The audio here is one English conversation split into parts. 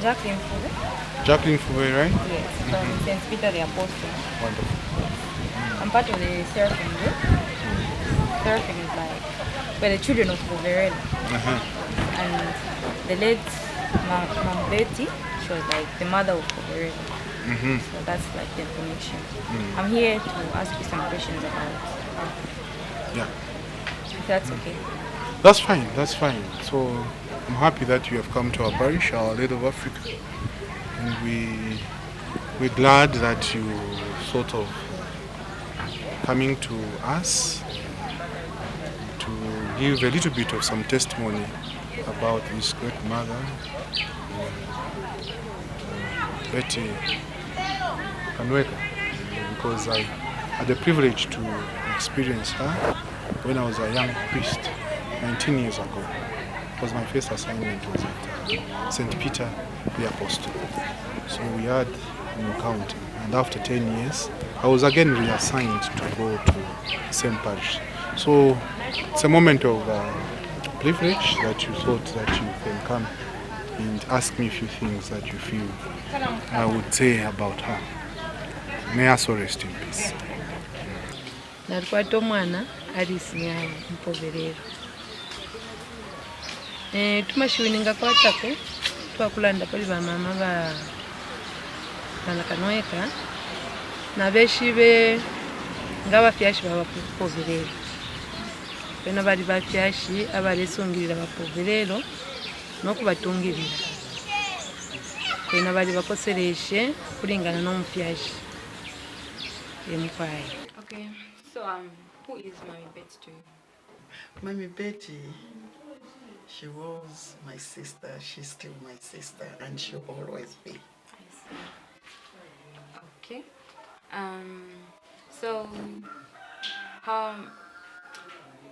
Jacqueline Fube. Jacqueline Fube, right? Yes, from St. Peter the Apostle. Wonderful. I'm part of the surfing group. Surfing is like we're the children of Poverello. And the late Mom Betty, she was like the mother of Poverello. So that's like the information. I'm here to ask you some questions about her. Yeah. If that's okay. That's fine, that's fine. So I'm happy that you have come to our parish, Our Lady of Africa. And we're glad that you sort of coming to us to give a little bit of some testimony about this great mother, Betty Kanweka, because I had the privilege to experience her when I was a young priest 19 years ago. It was my first assignment was at St. Peter the Apostle. So we had an encounter, and after 10 years, I was again reassigned to go to the same parish. So it's a moment of privilege that you thought that you can come and ask me a few things that you feel I would say about her. May her soul rest in peace. Nalikwata omwana Alice Nyawo Mpoverero. Tumashiwininga kwatako twakulanda pali bamama ba Kanweka na beshi be nga bafyashi baba Poverero. Bena bali bafyashi abalesungirira ba Poverero n'okubatungirira. Bena bali bakosereshe kulingana n'omufyashi emukwaye. Okay, so who is Mommy Betty to you? Mommy Betty, she was my sister, she's still my sister, and she'll always be. I see. Okay. So,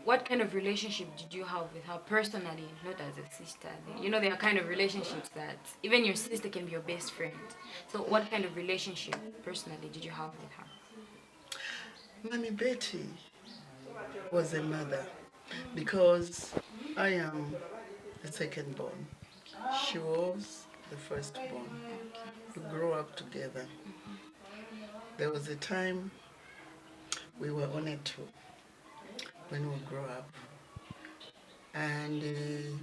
what kind of relationship did you have with her personally, not as a sister? You know, there are kind of relationships that even your sister can be your best friend. So, what kind of relationship personally did you have with her? Mommy Betty was a mother because I am the second born. She was the firstborn. We grew up together. There was a time we were on a tour when we grew up. And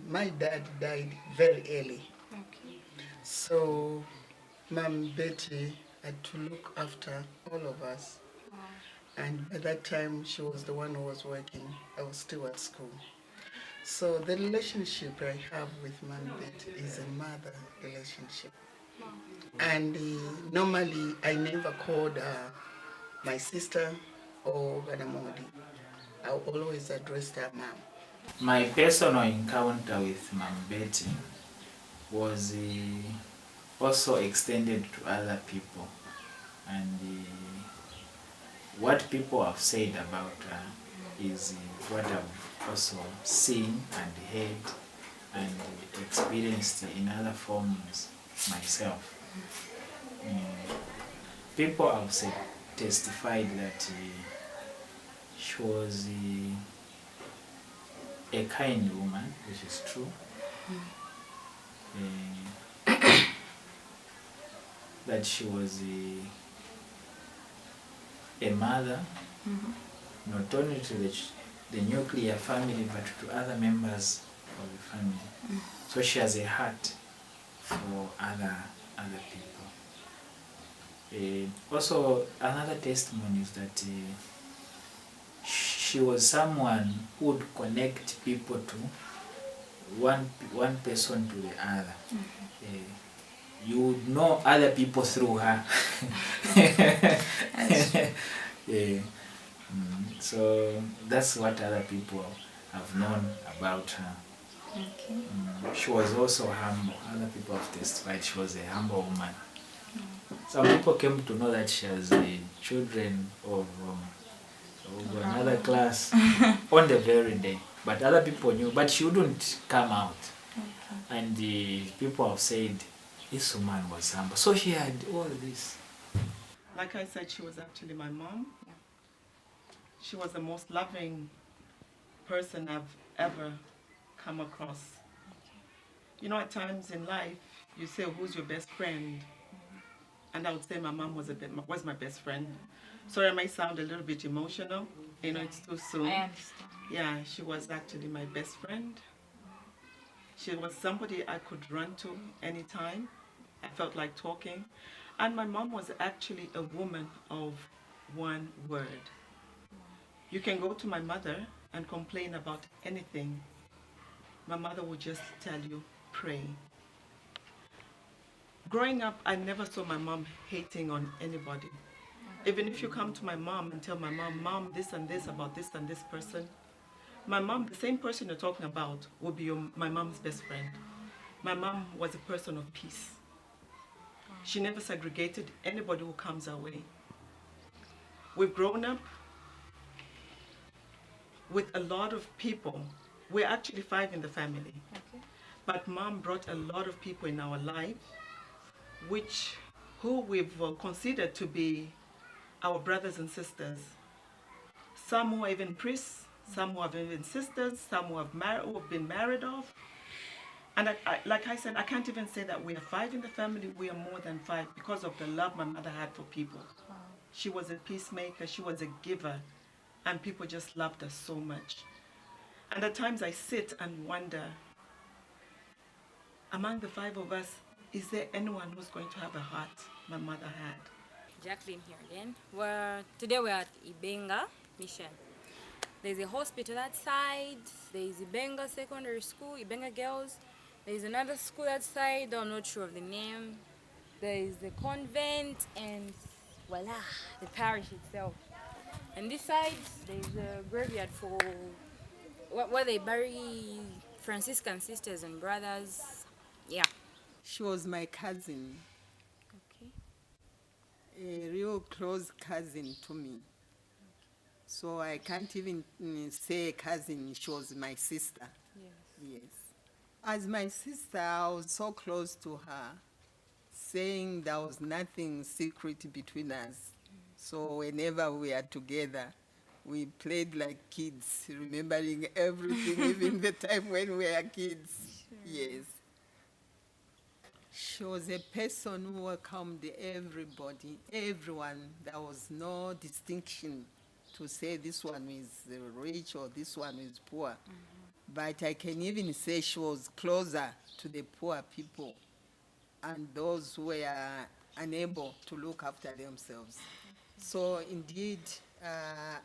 my dad died very early. Okay. So Mom Betty had to look after all of us. Wow. And by that time, she was the one who was working. I was still at school. So the relationship I have with Mom Betty is a mother relationship. Wow. And normally, I never called my sister or Ganamodi. I always addressed her mom. My personal encounter with Mom Betty was also extended to other people, and what people have said about her is what I've also seen and heard and experienced in other forms myself. People have testified that she was a kind woman, which is true. That she was a mother, not only to the nuclear family, but to other members of the family. So she has a heart for other people. Also, another testimony is that she was someone who would connect people to one person to the other. You would know other people through her. So that's what other people have known about her. Okay. She was also humble. Other people have testified she was a humble woman. Some people came to know that she has children of another class on the very day. But other people knew, but she wouldn't come out. Okay. And people have said, this woman was humble. So she had all this. Like I said, she was actually my mom. Yeah. She was the most loving person I've ever come across. Okay. You know, at times in life, you say, who's your best friend? And I would say my mom was my best friend. Sorry, I might sound a little bit emotional. You know, it's too soon. I understand. Yeah, she was actually my best friend. She was somebody I could run to anytime I felt like talking. And my mom was actually a woman of one word. You can go to my mother and complain about anything. My mother would just tell you, pray. Growing up, I never saw my mom hating on anybody. Even if you come to my mom and tell my mom, Mom, this and this about this and this person, my mom, the same person you're talking about, will be my mom's best friend. My mom was a person of peace. She never segregated anybody who comes our way. We've grown up with a lot of people. We're actually 5 in the family. Okay. But mom brought a lot of people in our life, who we've considered to be our brothers and sisters. Some who are even priests, some who have even sisters, some who have been married off. And like I said, I can't even say that we are 5 in the family. We are more than 5 because of the love my mother had for people. Wow. She was a peacemaker. She was a giver. And people just loved her so much. And at times I sit and wonder, among the 5 of us, is there anyone who's going to have a heart my mother had? Jacqueline here again. Today we're at Ibenga Mission. There's a hospital that side. There's Ibenga Secondary School, Ibenga Girls. There's another school that side, I'm not sure of the name. There's the convent and voila, the parish itself. And this side, there's a graveyard for where they bury Franciscan sisters and brothers. Yeah. She was my cousin, Okay. a real close cousin to me. So I can't even say cousin, she was my sister. Yes. Yes. As my sister, I was so close to her, saying there was nothing secret between us. So whenever we are together, we played like kids, remembering everything, even the time when we were kids. Sure. Yes. She was a person who welcomed everybody, everyone. There was no distinction to say this one is rich or this one is poor. But I can even say she was closer to the poor people and those who were unable to look after themselves. So indeed,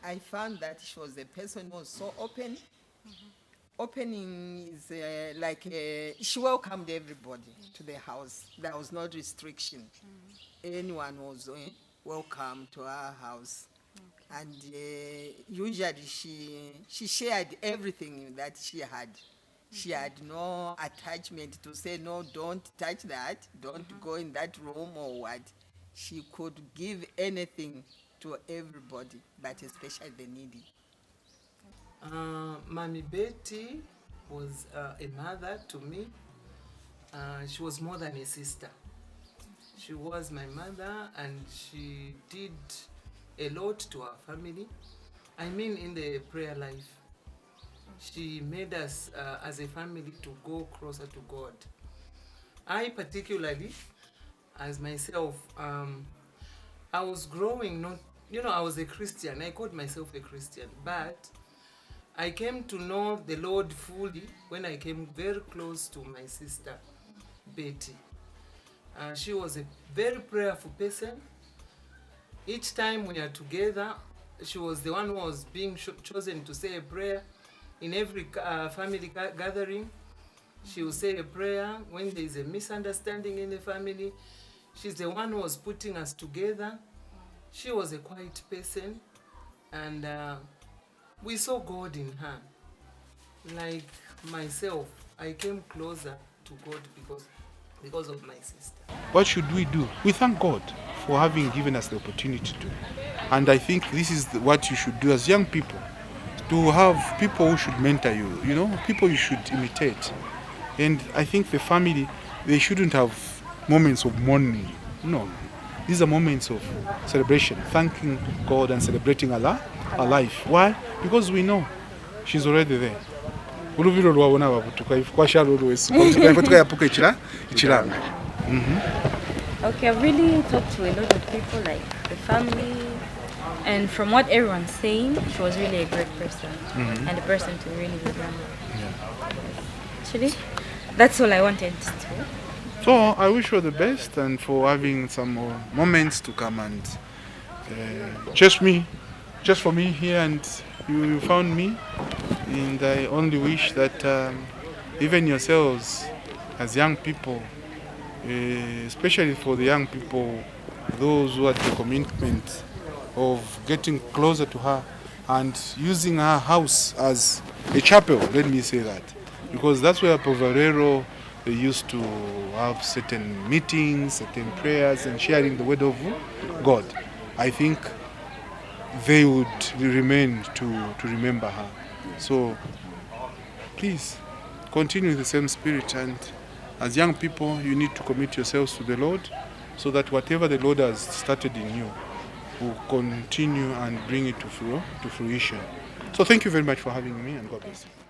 I found that she was a person who was so open. Opening is she welcomed everybody to the house. There was no restriction. Anyone was welcome to our house. And usually she shared everything that she had. She had no attachment to say, no, don't touch that, don't go in that room or what. She could give anything to everybody, but especially the needy. Mommy Betty was a mother to me. She was more than a sister. She was my mother, and she did a lot to our family. I mean, in the prayer life. She made us as a family to go closer to God. I particularly, as myself, I was growing, I was a Christian. I called myself a Christian, but I came to know the Lord fully when I came very close to my sister, Betty. She was a very prayerful person. Each time we are together, she was the one who was being chosen to say a prayer. In every family gathering, she will say a prayer. When there is a misunderstanding in the family, she's the one who was putting us together. She was a quiet person, and we saw God in her. Like myself, I came closer to God because of my sister. What should we do? We thank God for having given us the opportunity to. And I think this is what you should do as young people, to have people who should mentor you, people you should imitate. And I think the family, they shouldn't have moments of mourning. No. These are moments of celebration, thanking God and celebrating Allah, our life. Why? Because we know she's already there. uluviro lwabona babutuka kwashalo lwesi kwa yapuka ichilanga. Okay, I've really talked to a lot of people, like the family, and from what everyone's saying, she was really a great person and a person to really remember. Actually, that's all I wanted to. So I wish you the best and for having some more moments to come and just for me here, and you found me. And I only wish that even yourselves as young people, especially for the young people, those who had the commitment of getting closer to her and using her house as a chapel, let me say that, because that's where Poverero they used to have certain meetings, certain prayers and sharing the word of God. I think they would remain to remember her. So please continue the same spirit, and as young people you need to commit yourselves to the Lord so that whatever the Lord has started in you will continue and bring it to fruition. So thank you very much for having me, and God bless you.